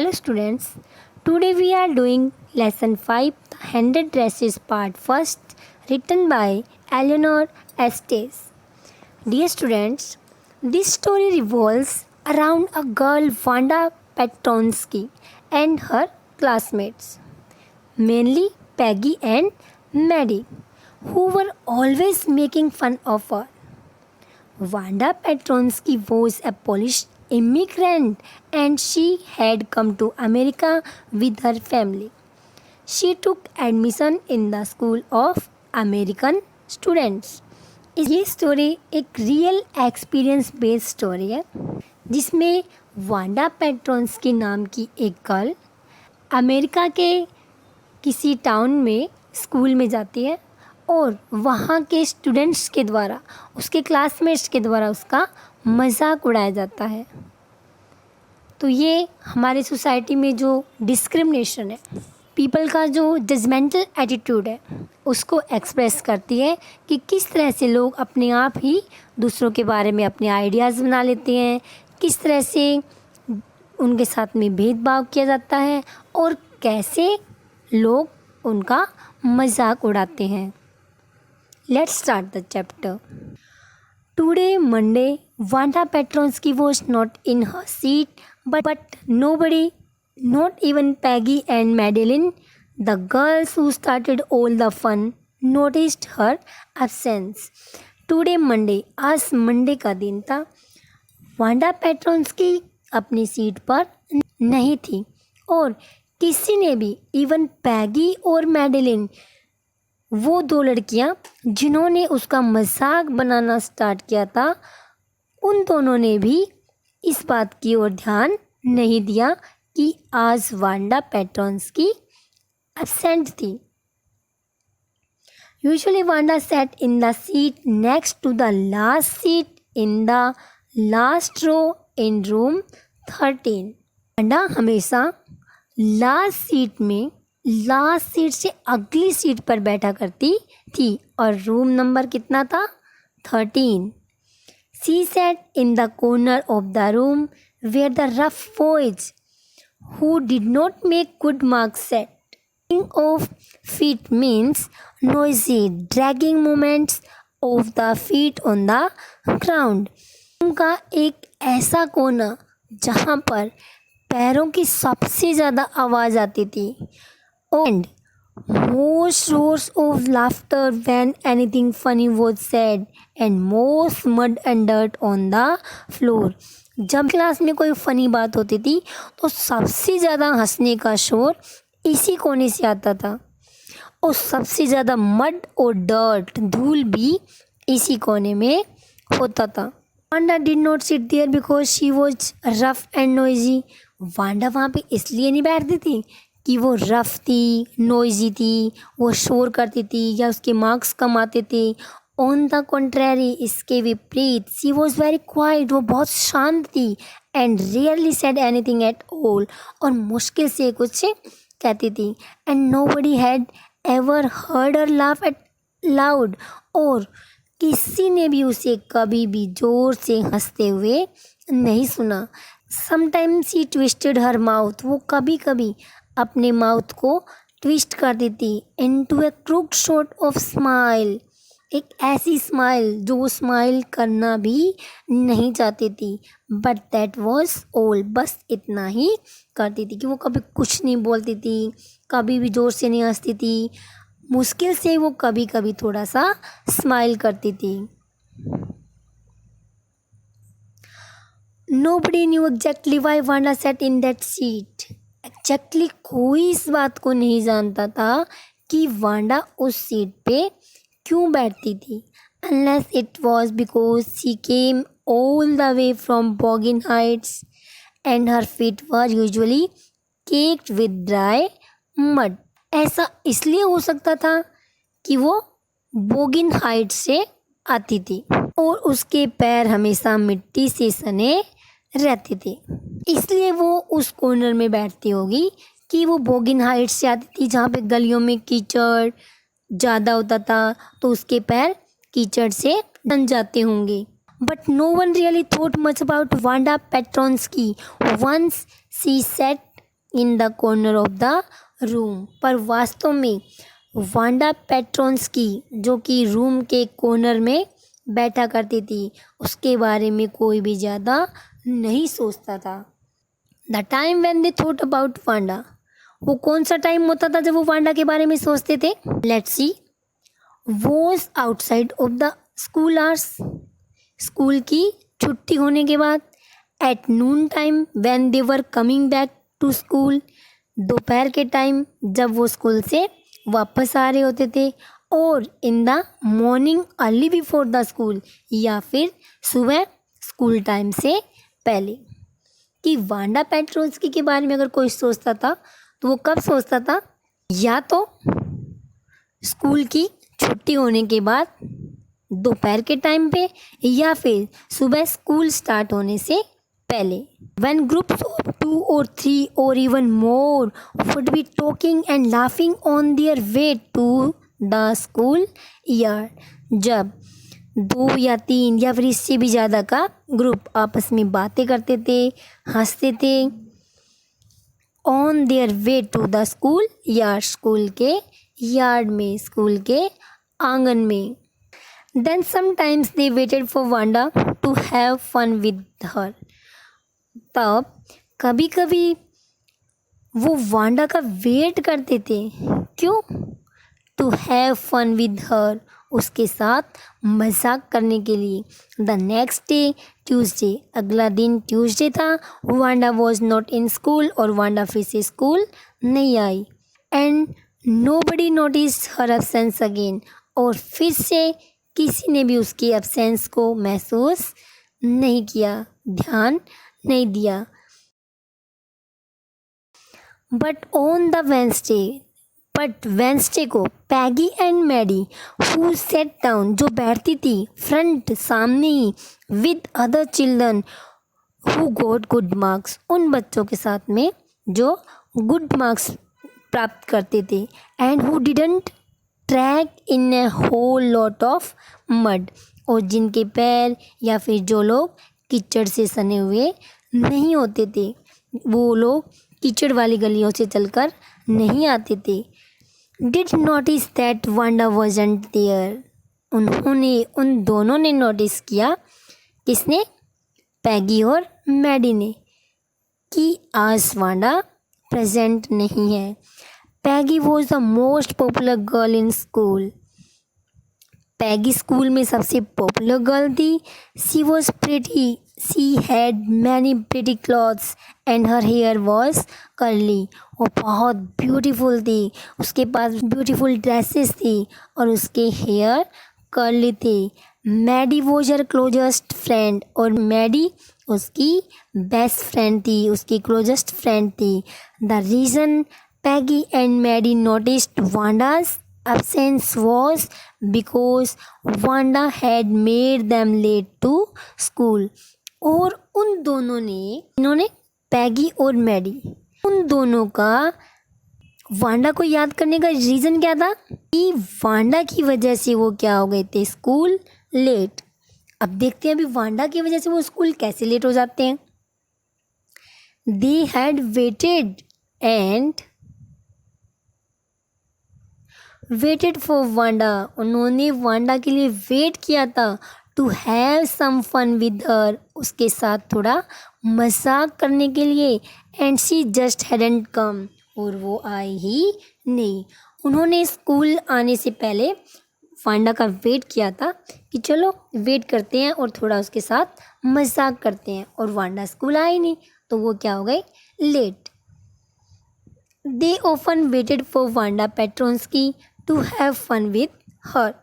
Hello students, today we are doing lesson 5, The 100 Dresses part 1st, written by Eleanor Estes. Dear students, this story revolves around a girl Wanda Petronsky and her classmates, mainly Peggy and Maddie, who were always making fun of her. Wanda Petronsky was a Polish immigrant and she had come to America with her family. She took admission in the School of American Students. ये story एक real experience based story है जिसमें Wanda Petronski नाम की एक girl America के किसी town में स्कूल में जाती है और वहाँ के स्टूडेंट्स के द्वारा उसके क्लासमेट्स के द्वारा उसका मजाक उड़ाया जाता है। तो ये हमारे सोसाइटी में जो डिस्क्रिमिनेशन है, पीपल का जो जजमेंटल एटीट्यूड है, उसको एक्सप्रेस करती है कि किस तरह से लोग अपने आप ही दूसरों के बारे में अपने आइडियाज़ बना लेते हैं, किस तरह से उनके साथ में भेदभाव किया जाता है और कैसे लोग उनका मजाक उड़ाते हैं। Let's start the chapter. Today, Monday, Wanda Petronsky was not in her seat, but nobody, not even Peggy and Madeline, the girls who started all the fun, noticed her absence. Today, Monday, आज Monday का दिन था। Wanda Petronski अपनी seat पर नहीं थी और किसी ने भी, इवन पैगी और मैडेलिन, वो दो लड़कियां जिन्होंने उसका मजाक बनाना स्टार्ट किया था, उन दोनों ने भी इस बात की ओर ध्यान नहीं दिया कि आज वांडा पेट्रोन्स्की एब्सेंट थी। Usually Wanda sat in the seat next to the last seat in the last row in room 13। Wanda हमेशा लास्ट सीट से अगली सीट पर बैठा करती थी और रूम नंबर कितना था? 13। She sat in the corner of the room where the rough boys who did not make good marks sat. Dragging of feet means noisy dragging movements of the feet on the ground. उनका एक ऐसा कोना जहाँ पर पैरों की सबसे ज़्यादा आवाज़ आती थी and most roars of laughter when anything funny was said and most mud and dirt on the floor. जब क्लास में कोई फ़नी बात होती थी तो सबसे ज़्यादा हंसने का शोर इसी कोने से आता था और सबसे ज़्यादा मड और डर्ट, धूल भी इसी कोने में होता था। Wanda did not sit there because she was rough and noisy. Wanda वहाँ पे इसलिए नहीं बैठती थी कि वो रफ थी, नॉइजी थी, वो शोर करती थी या उसके मार्क्स कम आते थे। ऑन द कॉन्ट्रेरी, इसके विपरीत, शी वॉज वेरी क्वाइट, वो बहुत शांत थी and rarely said anything at all, और मुश्किल से कुछ कहती थी। And nobody had ever heard her laugh at loud, और किसी ने भी उसे कभी भी ज़ोर से हंसते हुए नहीं सुना। Sometimes she twisted her mouth, वो कभी कभी अपने माउथ को ट्विस्ट कर देती into A crooked sort of smile, एक ऐसी स्माइल जो स्माइल करना भी नहीं चाहती थी। बट दैट वॉज ऑल, बस इतना ही करती थी कि वो कभी कुछ नहीं बोलती थी, कभी भी ज़ोर से नहीं हंसती थी, मुश्किल से वो कभी कभी थोड़ा सा स्माइल करती थी। Nobody knew exactly why Wanda sat in that seat. Exactly कोई इस बात को नहीं जानता था कि वांडा उस सीट पे क्यों बैठती थी, unless it was because she came all the way from Boggin Heights and her feet were usually caked with dry mud. ऐसा इसलिए हो सकता था कि वो बोगिन हाइट से आती थी और उसके पैर हमेशा मिट्टी से सने रहते थे, इसलिए वो उस कॉर्नर में बैठती होगी कि वो बोगिन हाइट से आती थी जहाँ पे गलियों में कीचड़ ज़्यादा होता था तो उसके पैर कीचड़ से बन जाते होंगे। But no one really thought much about Wanda Petronski once she sat in the corner of the room. पर वास्तव में वांडा पेट्रोन्स्की जो कि रूम के कॉर्नर में बैठा करती थी, उसके बारे में कोई भी ज़्यादा नहीं सोचता था। The time when they thought about Wanda, वो कौन सा टाइम होता था जब वो वांडा के बारे में सोचते थे? Let's see. Was outside of the school hours, school की छुट्टी होने के बाद। At noon time when they were coming back to school, दोपहर के टाइम जब वो स्कूल से वापस आ रहे होते थे। और in the morning early before the school, या फिर सुबह स्कूल टाइम से पहले। कि वांडा पेट्रोल्स्की के बारे में अगर कोई सोचता था तो वो कब सोचता था? या तो स्कूल की छुट्टी होने के बाद दोपहर के टाइम पे, या फिर सुबह स्कूल स्टार्ट होने से पहले। When groups of 2 or 3 or even more would be talking and laughing on their way to the school yard, जब 2 या 3 या फिर इससे भी ज़्यादा का ग्रुप आपस में बातें करते थे, हंसते थे। On their way to the school yard, school के यार्ड में, स्कूल के आंगन में। Then sometimes they waited for Wanda to have fun with her, तब कभी कभी वो वांडा का वेट करते थे। क्यों? To have fun with her, उसके साथ मजाक करने के लिए। द नेक्स्ट डे ट्यूसडे, अगला दिन ट्यूसडे था। Wanda was not in school, और वांडा फिर से स्कूल नहीं आई। And nobody notice her absence again, और फिर से किसी ने भी उसकी एब्सेंस को महसूस नहीं किया, ध्यान नहीं दिया। बट ऑन द वेंसडे को Peggy and Maddie who sat down, जो बैठती थी फ्रंट, सामने ही, with other children who got good marks, उन बच्चों के साथ में जो गुड मार्क्स प्राप्त करते थे। And who didn't track in a whole lot of mud, और जिनके पैर या फिर जो लोग कीचड़ से सने हुए नहीं होते थे, वो लोग कीचड़ वाली गलियों से चलकर नहीं आते थे। Did notice that Wanda wasn't there, उन दोनों ने नोटिस किया। किसने? पैगी और मैडी ने, कि आज वांडा प्रेजेंट नहीं है। Peggy was the most popular girl in school, Peggy school में सबसे पॉपुलर गर्ल थी। She was pretty, she had many pretty clothes and her hair was curly, वो बहुत ब्यूटीफुल थी, उसके पास ब्यूटीफुल ड्रेसेस थी और उसके हेयर कर्ली थे। Maddie was her closest friend, और मैडी उसकी बेस्ट फ्रेंड थी, उसकी क्लोजेस्ट फ्रेंड थी। The reason Peggy and Maddie noticed Wanda's absence was because Wanda had made them late to school, और उन दोनों ने, इन्होंने पैगी और मैडी, उन दोनों का वांडा को याद करने का रीज़न क्या था? कि वांडा की वजह से वो क्या हो गए थे, स्कूल लेट। अब देखते हैं अभी वांडा की वजह से वो स्कूल कैसे लेट हो जाते हैं। They had waited for Wanda, उन्होंने वांडा के लिए वेट किया था। To have some fun with her, उसके साथ थोड़ा मजाक करने के लिए। And she just hadn't come, और वो आई ही नहीं। उन्होंने स्कूल आने से पहले वांडा का वेट किया था कि चलो वेट करते हैं और थोड़ा उसके साथ मजाक करते हैं, और वांडा स्कूल आई नहीं तो वो क्या हो गई, late. They often waited for Wanda Petronski to have fun with her.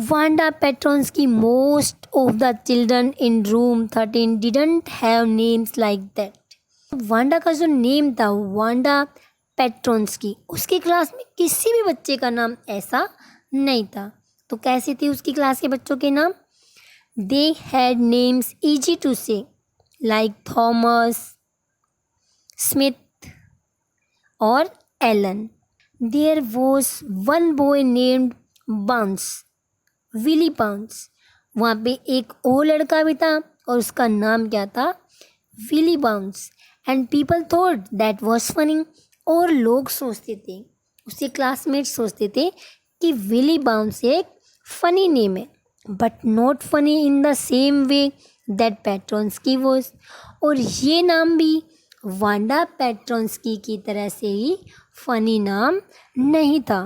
Wanda Petronsky, most of the children in room 13 didn't have names like that. Wanda का जो नेम था वांडा पेट्रोन्स्की, उसकी क्लास में किसी भी बच्चे का नाम ऐसा नहीं था। तो कैसे थे उसकी क्लास के बच्चों के नाम? They had names easy to say, like Thomas, Smith और Allen. There was one boy named Bounce, Willie Bounce. वहाँ पे एक और लड़का भी था और उसका नाम क्या था, Willie Bounce. And people thought that was funny. और लोग सोचते थे, उसके क्लासमेट्स सोचते थे कि विली बाउंस एक फनी नेम है, but not funny in the same way that Petronski was. और ये नाम भी वांडा पेट्रोन्स्की की तरह से ही फनी नाम नहीं था।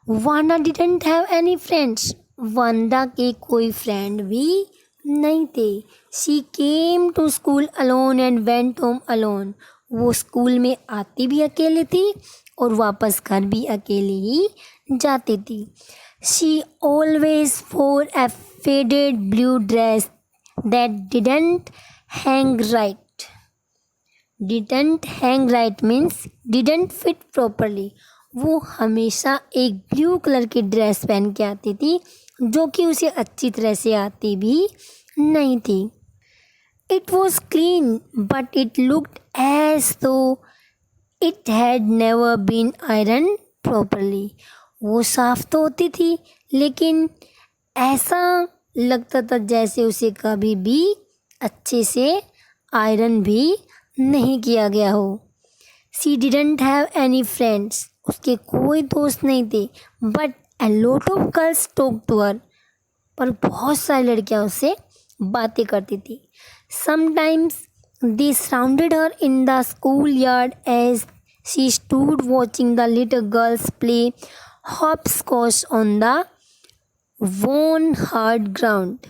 Wanda didn't have any friends. Wanda के कोई फ्रेंड भी नहीं थे। She came to school alone and went home alone. वो स्कूल में आती भी अकेले थी और वापस घर भी अकेले ही जाती थी। She always wore a faded blue dress that didn't hang right. Didn't hang right means didn't fit properly. वो हमेशा एक ब्लू कलर की ड्रेस पहन के आती थी जो कि उसे अच्छी तरह से आती भी नहीं थी। It was clean but it looked as though it had never been iron properly. वो साफ तो होती थी लेकिन ऐसा लगता था जैसे उसे कभी भी अच्छे से आयरन भी नहीं किया गया हो। She didn't have any friends. उसके कोई दोस्त नहीं थे। But a lot of girls talk to her. पर बहुत सारी लड़कियां उससे बातें करती थी। Sometimes they surrounded her in the school yard as she stood watching the little girls play hopscotch on the worn hard ground.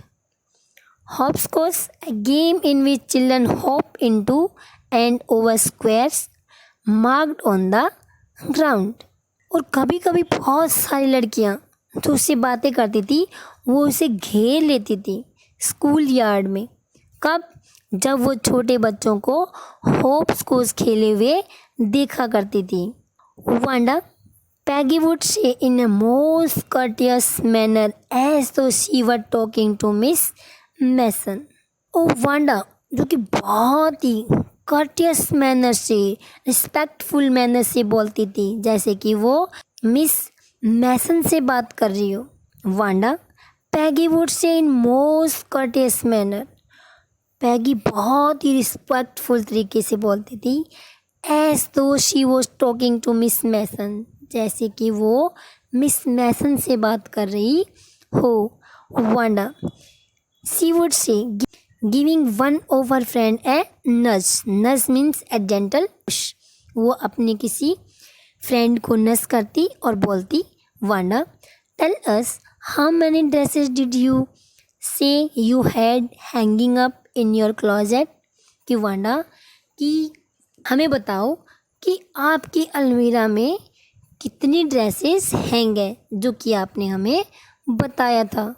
Hopscotch, a game in which children hop into and over squares marked on the ground. और कभी कभी बहुत सारी लड़कियां जो उससे बातें करती थी वो उसे घेर लेती थी स्कूल यार्ड में। कब? जब वो छोटे बच्चों को हॉपस्कॉच खेले हुए देखा करती थी। Wanda, Peggy would say in a most courteous manner as though she were talking to Miss Mason. ओ वांडा जो कि बहुत ही courteous मैनर से रिस्पेक्टफुल मैनर से बोलती थी जैसे कि वो मिस मैसन से बात कर रही हो। Wanda, Peggy would say in most courteous manner. Peggy बहुत ही रिस्पेक्टफुल तरीके से बोलती थी as though she was talking to Miss Mason, जैसे कि वो मिस मैसन से बात कर रही हो। Wanda, she would say giving one over friend a nudge. Nudge means A gentle push. वो अपने किसी फ्रेंड को नज करती और बोलती, Wanda, tell us how many dresses did you say you had hanging up in your closet. कि Wanda कि हमें बताओ कि आपकी अलमीरा में कितनी ड्रेसेस हैंग है जो कि आपने हमें बताया था।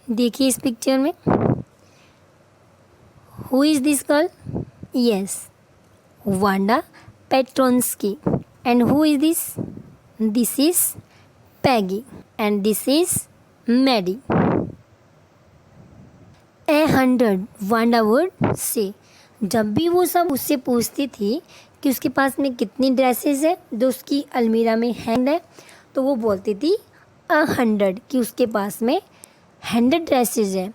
देखिए इस पिक्चर में, who is this girl? Yes, Wanda Petronski. And who is this? This is Peggy and this is Maddie. 100 Wanda would say. जब भी वो सब उससे पूछती थी कि उसके पास में कितनी ड्रेसेस है जो उसकी अलमीरा में हैंग है, तो वो बोलती थी 100 कि उसके पास में 100 ड्रेसेस है।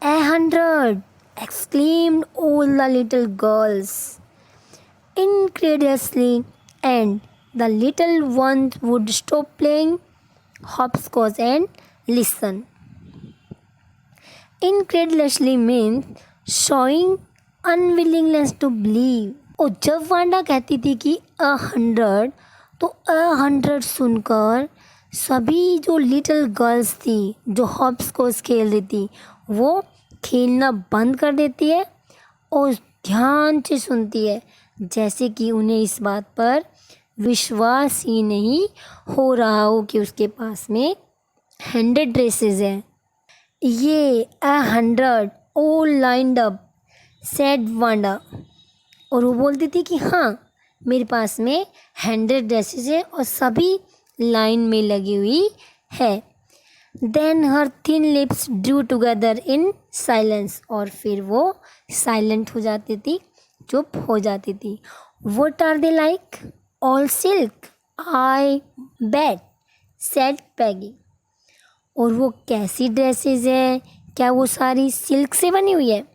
100 exclaimed all the little girls incredulously, and the little ones would stop playing hopscotch and listen. Incredulously means showing unwillingness to believe. और जब वांडा कहती थी कि 100 तो 100 सुनकर सभी जो लिटिल गर्ल्स थी जो हॉपस्कॉच खेल रही थी वो खेलना बंद कर देती है और ध्यान से सुनती है जैसे कि उन्हें इस बात पर विश्वास ही नहीं हो रहा हो कि उसके पास में 100 ड्रेसेस हैं। ये 100 all lined up said Wanda. और वो बोलती थी कि हाँ मेरे पास में 100 ड्रेसेस है और सभी लाइन में लगी हुई है। Then her thin lips drew together in silence. और फिर वो साइलेंट हो जाती थी, चुप हो जाती थी। What are they like? All silk I bet said Peggy. और वो कैसी ड्रेसेस है? क्या वो सारी सिल्क से बनी हुई है?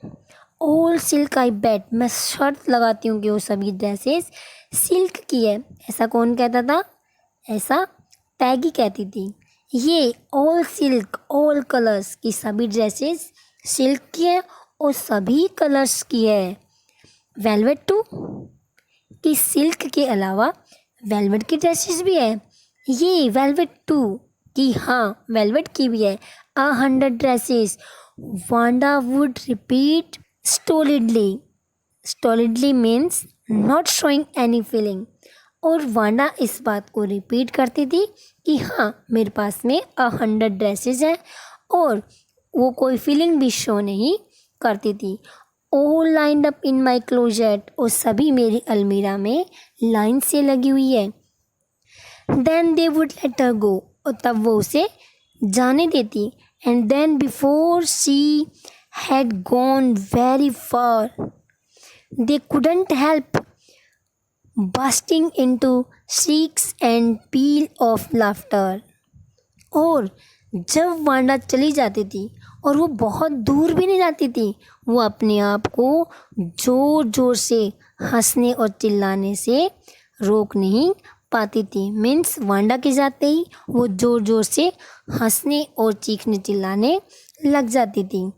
ऑल सिल्क आई बेट, मैं शर्त लगाती हूँ कि वो सभी ड्रेसेस सिल्क की है। ऐसा कौन कहता था? ऐसा पैगी कहती थी। ये ऑल सिल्क ऑल कलर्स की सभी ड्रेसेस सिल्क की है और सभी कलर्स की है। वेलवेट टू, कि सिल्क के अलावा वेलवेट की ड्रेसेस भी है। ये वेलवेट टू, कि हाँ वेलवेट की भी है। 100 dresses, Wanda would repeat stolidly. Stolidly means not showing any feeling. और वांडा इस बात को रिपीट करती थी कि हाँ मेरे पास में 100 ड्रेसेस हैं, और वो कोई फीलिंग भी शो नहीं करती थी। All lined up in my closet, और सभी मेरी अलमीरा में लाइन से लगी हुई है। Then they would let her go, और तब वो उसे जाने देती। And then before she had gone very far they couldn't help bursting into shrieks and peal of laughter। और जब वांडा चली जाती थी, और वो बहुत दूर भी नहीं जाती थी, वो अपने आप को ज़ोर ज़ोर से हंसने और चिल्लाने से रोक नहीं पाती थी। मीन्स वांडा के जाते ही वो ज़ोर ज़ोर से हंसने और चीखने चिल्लाने लग जाती थी।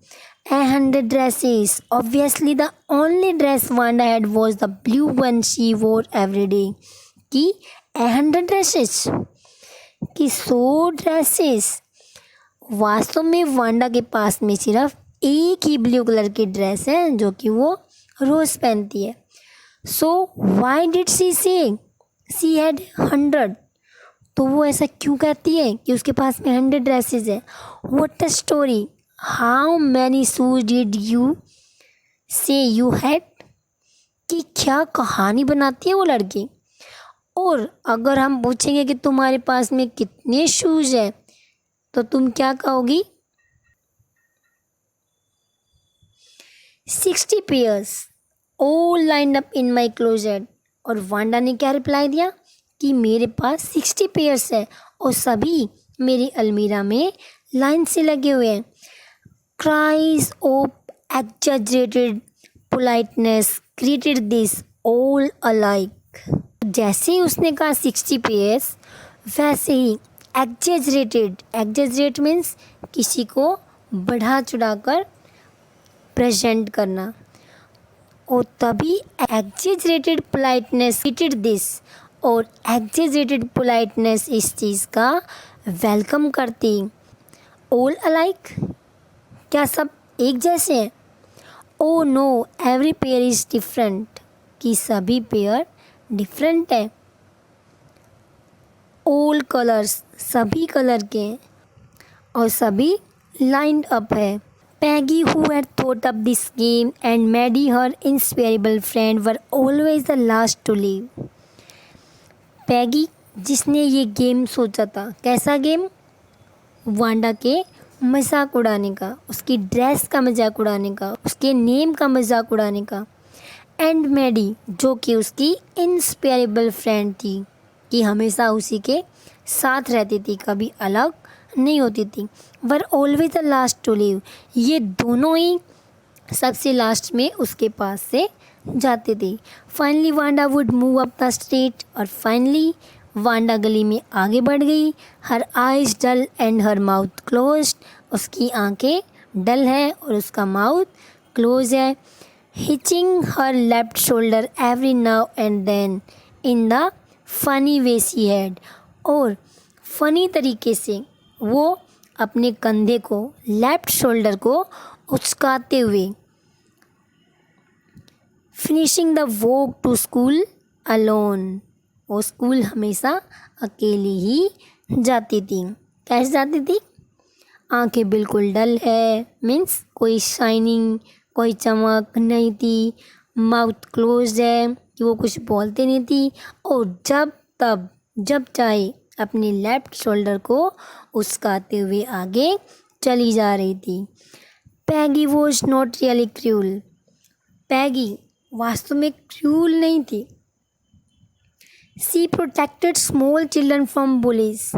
100 dresses. Obviously, the only dress Wanda had was the blue one she wore every day. कि 100 dresses, कि 100 dresses। वास्तव में वांडा के पास में सिर्फ एक ही ब्लू कलर की ड्रेस है जो कि वो रोज़ पहनती है। सो वाई डिड शी से शी हैड 100? तो वो ऐसा क्यों कहती है कि उसके पास में 100 ड्रेसेस है? What a story. How many shoes did you say you had? कि क्या कहानी बनाती है वो लड़की। और अगर हम पूछेंगे कि तुम्हारे पास में कितने शूज हैं, तो तुम क्या कहोगी? 60 pairs all lined up in my closet. और वांडा ने क्या रिप्लाई दिया? कि मेरे पास 60 पेयर्स है और सभी मेरी अलमीरा में लाइन से लगे हुए हैं। Cries of exaggerated politeness greeted this all alike। जैसे ही उसने कहा 60 पेयर्स, वैसे ही एग्जेजरेट मीन्स किसी को बढ़ा चढ़ाकर प्रेजेंट करना, और तभी एग्जेजरेटेड पोलाइटनेस ग्रीटेड दिस, और एग्जेजरेटेड पोलाइटनेस इस चीज़ का वेलकम करती। ऑल अलाइक, क्या सब एक जैसे हैं? Oh no every pair is different, कि सभी पेयर डिफरेंट है। ऑल कलर्स, सभी कलर के हैं, और सभी लाइंड अप है। Peggy who had thought up this game and Maddie her inseparable friend were always the last to leave. Peggy जिसने ये गेम सोचा था, कैसा गेम? वांडा के मजाक उड़ाने का, उसकी ड्रेस का मजाक उड़ाने का, उसके नेम का मजाक उड़ाने का। एंड मैडी जो कि उसकी इंस्पेरेबल फ्रेंड थी, कि हमेशा उसी के साथ रहती थी, कभी अलग नहीं होती थी। Were always the last to leave, ये दोनों ही सबसे लास्ट में उसके पास से जाते थे। Finally Wanda would move up the street, और फाइनली वांडा गली में आगे बढ़ गई। Her eyes dull and her mouth closed, उसकी आंखें डल है और उसका माउथ क्लोज है। Hitching her left shoulder every now and then in the funny way she had, और फनी तरीके से वो अपने कंधे को, लेफ्ट शोल्डर को उचकाते हुए। Finishing the walk to school alone, वो स्कूल हमेशा अकेली ही जाती थी। कैसे जाती थी? आंखें बिल्कुल डल है, मीन्स कोई शाइनिंग, कोई चमक नहीं थी। माउथ क्लोज है, कि वो कुछ बोलते नहीं थी, और जब चाहे अपने लेफ्ट शोल्डर को उचकाते हुए आगे चली जा रही थी। पैगी वॉज नॉट रियली क्रूल, पैगी वास्तव में क्रूल नहीं थी। She protected small children from bullies.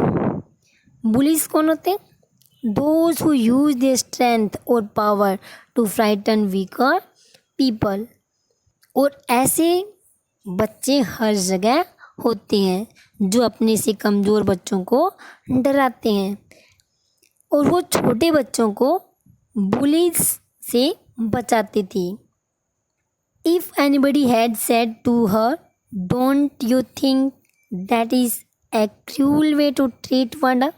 Bullies कौन होते? those who use their strength or power to frighten weaker people। और ऐसे बच्चे हर जगह होते हैं जो अपने से कमज़ोर बच्चों को डराते हैं और वो छोटे बच्चों को बुलीज से बचाती थी। If anybody had said to her, "Don't you think that is a cruel way to treat Wanda?"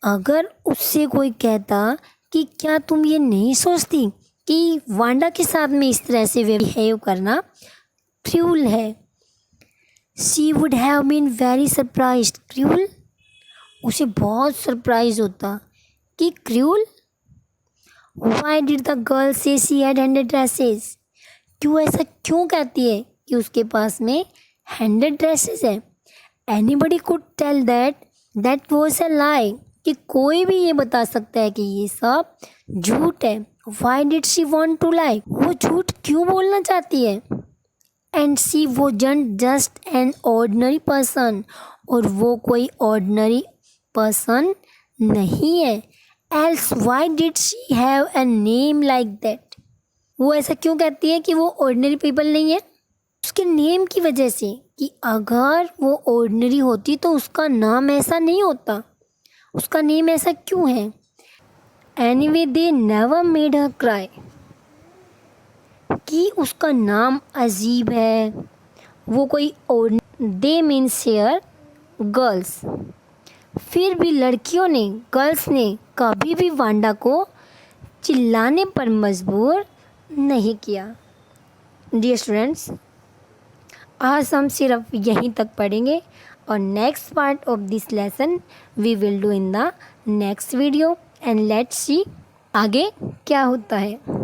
अगर उससे कोई कहता कि क्या तुम ये नहीं सोचती कि वांडा के साथ में इस तरह से बिहेव करना क्रूल है। She would have been very surprised। Cruel, उसे बहुत सरप्राइज होता कि cruel. Why did the girl say she had 100 dresses? क्यों ऐसा क्यों कहती है कि उसके पास में 100 ड्रेसेस है। Anybody could tell that was a lie, कि कोई भी ये बता सकता है कि ये सब झूठ है। Why did she want to lie, वो झूठ क्यों बोलना चाहती है। And she wasn't just an ordinary person, और वो कोई ऑर्डनरी पर्सन नहीं है। Else why did she have a name like that, वो ऐसा क्यों कहती है कि वो ऑर्डिनरी पीपल नहीं है। उसके नेम की वजह से, कि अगर वो ऑर्डिनरी होती तो उसका नाम ऐसा नहीं होता। उसका नेम ऐसा क्यों है। Anyway they never made her cry, कि उसका नाम अजीब है। वो कोई दे मीन्स हेयर गर्ल्स। फिर भी लड़कियों ने, गर्ल्स ने कभी भी वांडा को चिल्लाने पर मजबूर नहीं किया। डियर स्टूडेंट्स, आज हम सिर्फ यहीं तक पढ़ेंगे और next part of this lesson we will do in the next video and let's see आगे क्या होता है।